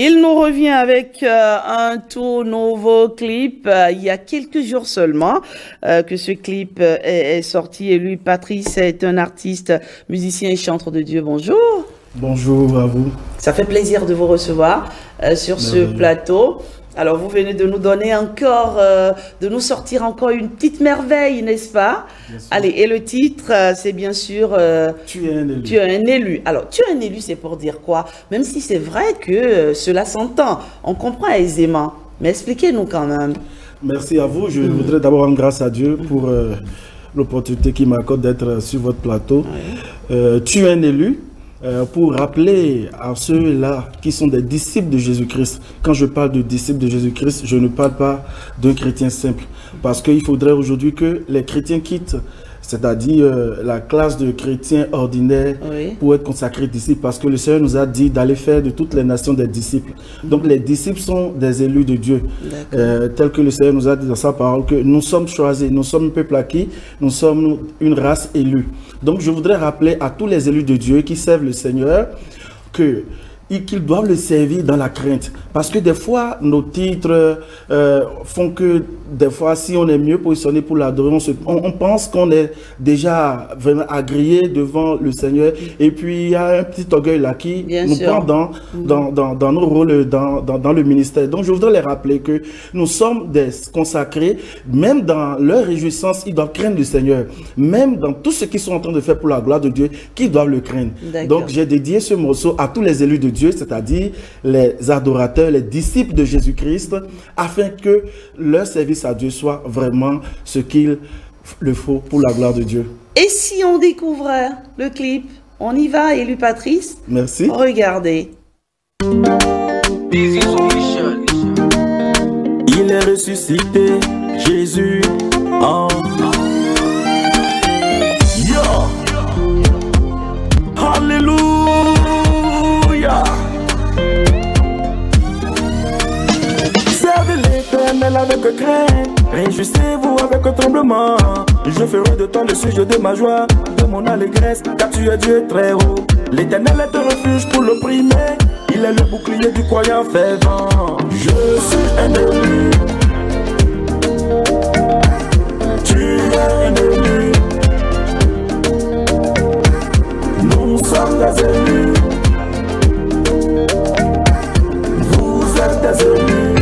Il nous revient avec un tout nouveau clip. Il y a quelques jours seulement que ce clip est sorti. Et lui, Patrice, est un artiste, musicien et chanteur de Dieu. Bonjour. Bonjour à vous. Ça fait plaisir de vous recevoir sur ce plateau. Alors, vous venez de nous donner encore, de nous sortir encore une petite merveille, n'est-ce pas? Allez, et le titre, c'est bien sûr... tu es un élu. Tu es un élu. Alors, tu es un élu, c'est pour dire quoi? Même si c'est vrai que cela s'entend, on comprend aisément. Mais expliquez-nous quand même. Merci à vous. Je voudrais d'abord rendre grâce à Dieu pour l'opportunité qu'il m'accorde d'être sur votre plateau. Oui. Tu es un élu. Pour rappeler à ceux-là qui sont des disciples de Jésus-Christ. Quand je parle de disciples de Jésus-Christ, je ne parle pas d'un chrétien simple. Parce qu'il faudrait aujourd'hui que les chrétiens quittent, c'est-à-dire la classe de chrétiens ordinaires, oui, pour être consacrés disciples. Parce que le Seigneur nous a dit d'aller faire de toutes les nations des disciples. Donc les disciples sont des élus de Dieu. Tel que le Seigneur nous a dit dans sa parole que nous sommes choisis, nous sommes un peuple acquis, nous sommes une race élue. Donc je voudrais rappeler à tous les élus de Dieu qui servent le Seigneur qu'ils doivent le servir dans la crainte. Parce que des fois, nos titres font que, des fois, si on est mieux positionné pour l'adorer, on pense qu'on est déjà vraiment agréé devant le Seigneur. Et puis, il y a un petit orgueil là qui nous prend dans nos rôles, dans le ministère. Donc, je voudrais les rappeler que nous sommes des consacrés, même dans leur réjouissance, ils doivent craindre le Seigneur. Même dans tout ce qu'ils sont en train de faire pour la gloire de Dieu, qu'ils doivent le craindre. Donc, j'ai dédié ce morceau à tous les élus de Dieu, c'est-à-dire les adorateurs, les disciples de Jésus-Christ, afin que leur service à Dieu soit vraiment ce qu'il le faut pour la gloire de Dieu. Et si on découvrait le clip, on y va, élu Patrice? Merci. Regardez. Il est ressuscité, Jésus. Oh. Yo. Alléluia. Servez l'Éternel avec crainte, réjouissez-vous avec tremblement. Je ferai de toi le sujet de ma joie, de mon allégresse, car tu es Dieu très haut. L'Éternel est un refuge pour l'opprimé, il est le bouclier du croyant fervent. Je suis un élu, tu es un élu, nous sommes des élus. Des élus.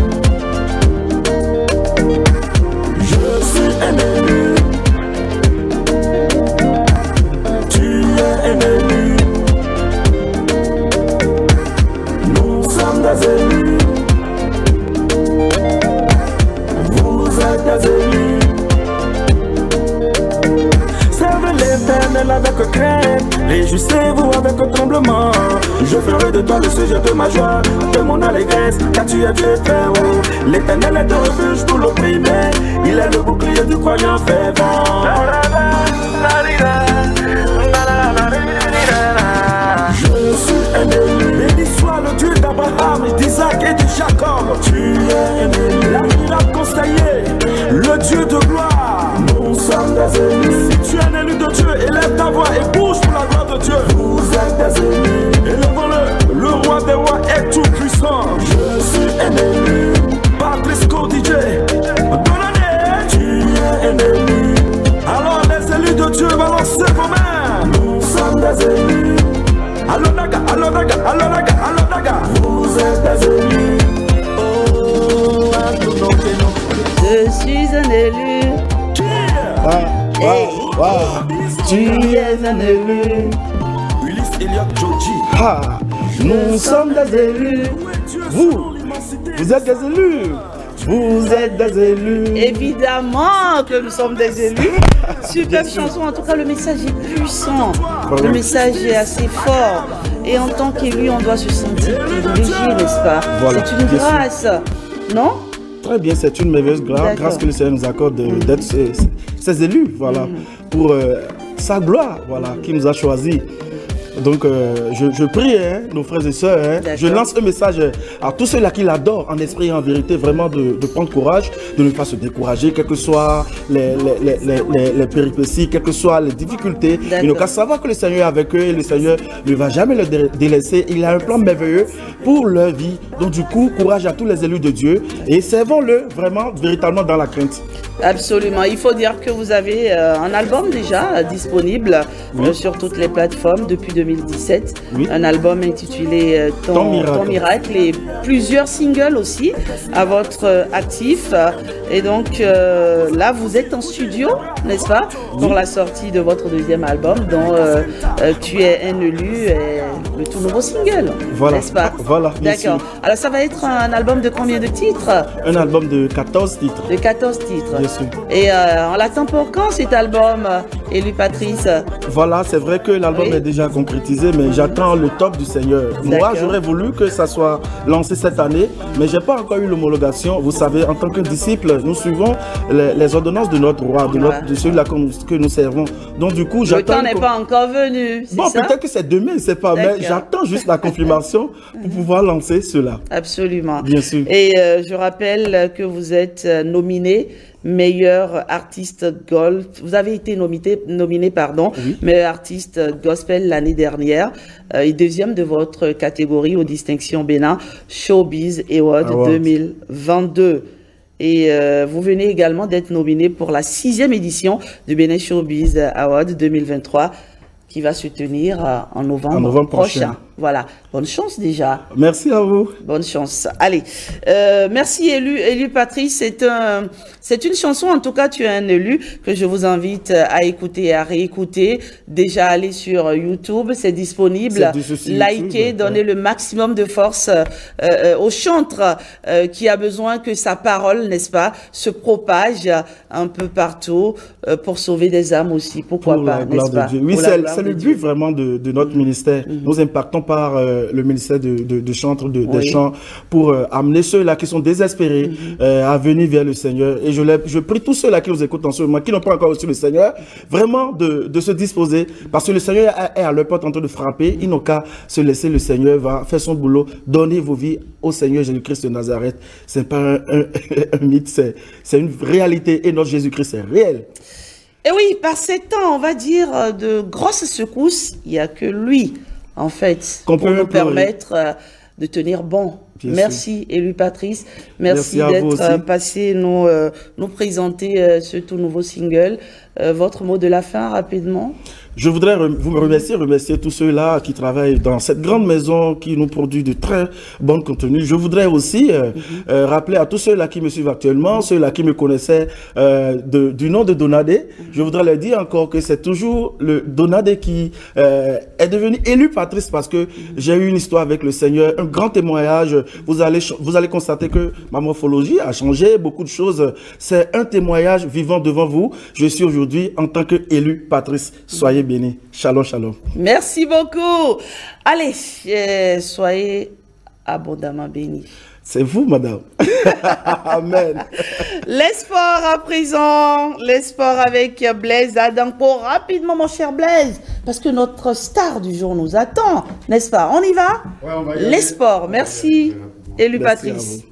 Je suis un élu. Tu es un élu. Nous sommes des élus. Vous êtes des élus. Servez l'Éternel avec crainte, réjouissez-vous avec tremblement. Je ferai de toi le sujet de ma joie, de mon allégresse, car tu es Dieu très haut. L'Éternel est un refuge pour l'opprimé, il est le bouclier du croyant fervent. Je suis un élu. Béni soit le Dieu d'Abraham, d'Isaac et de Jacob. Tu es un élu. L'admirable conseiller, le Dieu de gloire. Nous sommes des élus. Si tu es un élu de Dieu, élève ta voix et bouge pour la gloire de Dieu. Vous êtes des élus. Élevons-le, le roi des rois est tout puissant. Je suis un élu. Patrice DJ, donne-le. Tu es un élu. Alors les élus de Dieu, balancez vos mains. Nous sommes des élus. Allo daga, allo daga, allo daga, allo daga. Vous êtes des élus. Oh, je suis un élu. Hey. Tu es un élu. Ulysse Elliott Joji. Nous sommes des élus. Vous êtes des élus. Vous êtes des élus. Évidemment que nous sommes des élus. Superbe chanson, en tout cas le message est puissant. Le message est assez fort. Et en tant qu'élu, on doit se sentir privilégié, n'est-ce pas? Voilà, c'est une grâce, non? Très bien, c'est une merveilleuse grâce que le Seigneur nous accorde d'être ses élus, voilà, pour sa gloire, voilà, qui nous a choisis. Donc, je prie, hein, nos frères et sœurs, hein, je lance un message à tous ceux-là qui l'adorent en esprit et en vérité, vraiment de prendre courage, de ne pas se décourager, quelles que soient les péripéties, quelles que soient les difficultés. Ils n'ont qu'à savoir que le Seigneur est avec eux et le Seigneur ne va jamais les délaisser. Il a un plan merveilleux pour leur vie. Donc, du coup, courage à tous les élus de Dieu et servons-le vraiment, véritablement dans la crainte. Absolument. Il faut dire que vous avez un album déjà disponible sur toutes les plateformes depuis 2017. Oui. Un album intitulé Ton Miracle et plusieurs singles aussi à votre actif. Et donc là, vous êtes en studio, n'est-ce pas, pour la sortie de votre deuxième album dont Tu es un élu et le tout nouveau single, n'est-ce pas? Voilà. D'accord. Alors ça va être un album de combien de titres? Un album de 14 titres. De 14 titres. Bien sûr. Et on l'attend pour quand cet album, Élu Patrice? Voilà, c'est vrai que l'album est déjà concrétisé, mais j'attends le top du Seigneur. Moi, j'aurais voulu que ça soit lancé cette année, mais j'ai pas encore eu l'homologation. Vous savez, en tant que disciple, nous suivons les ordonnances de notre roi, de celui-là que nous servons. Donc du coup, j'attends. Le temps n'est pas encore venu. Bon, peut-être que c'est demain, c'est pas, mais j'attends juste la confirmation pour pouvoir lancer cela. Absolument. Bien sûr. Et je rappelle que vous êtes nominé meilleur artiste gold. Vous avez été nominé, meilleur artiste gospel l'année dernière et deuxième de votre catégorie aux distinctions Bénin Showbiz Award 2022. Et vous venez également d'être nominé pour la 6e édition du Bénin Showbiz Award 2023 qui va se tenir en novembre prochain. Voilà, bonne chance déjà. Merci à vous. Bonne chance. Allez, merci Élu Patrice. C'est une chanson, en tout cas tu es un élu, que je vous invite à écouter et à réécouter. Déjà allez sur YouTube, c'est disponible. Likez, donnez le maximum de force au chantre qui a besoin que sa parole, n'est-ce pas, se propage un peu partout pour sauver des âmes aussi. Pourquoi pas, n'est-ce pas? Oui, c'est le but vraiment de notre ministère. Nous impactons par le ministère de chantre, des chants, pour amener ceux-là qui sont désespérés à venir vers le Seigneur. Et je prie tous ceux-là qui nous écoutent en ce moment, qui n'ont pas encore reçu le Seigneur, vraiment de se disposer, parce que le Seigneur est à leur porte en train de frapper. Ils n'ont qu'à se laisser, le Seigneur va faire son boulot. Donnez vos vies au Seigneur Jésus-Christ de Nazareth. C'est pas un mythe, c'est une réalité. Et notre Jésus-Christ est réel. Et oui, par ces temps, on va dire, de grosses secousses, il n'y a que lui, en fait, pour nous permettre de tenir bon. Merci, Élu Patrice. Merci d'être passé nous présenter ce tout nouveau single. Votre mot de la fin, rapidement? Je voudrais vous remercier tous ceux-là qui travaillent dans cette grande maison qui nous produit de très bons contenus. Je voudrais aussi rappeler à tous ceux-là qui me suivent actuellement, ceux-là qui me connaissaient du nom de Donadé. Je voudrais leur dire encore que c'est toujours le Donadé qui est devenu Élu Patrice, parce que j'ai eu une histoire avec le Seigneur, un grand témoignage. Vous allez constater que ma morphologie a changé, beaucoup de choses. C'est un témoignage vivant devant vous. Je suis aujourd'hui en tant que Élu Patrice. Soyez bénis. Shalom, shalom. Merci beaucoup. Allez, soyez abondamment bénis. C'est vous, madame. Amen. Les sports à présent. Les sports avec Blaise Adanko. Rapidement, mon cher Blaise, parce que notre star du jour nous attend, n'est-ce pas? On y va? Ouais, on va y aller. Les sports. Merci, Élu Patrice.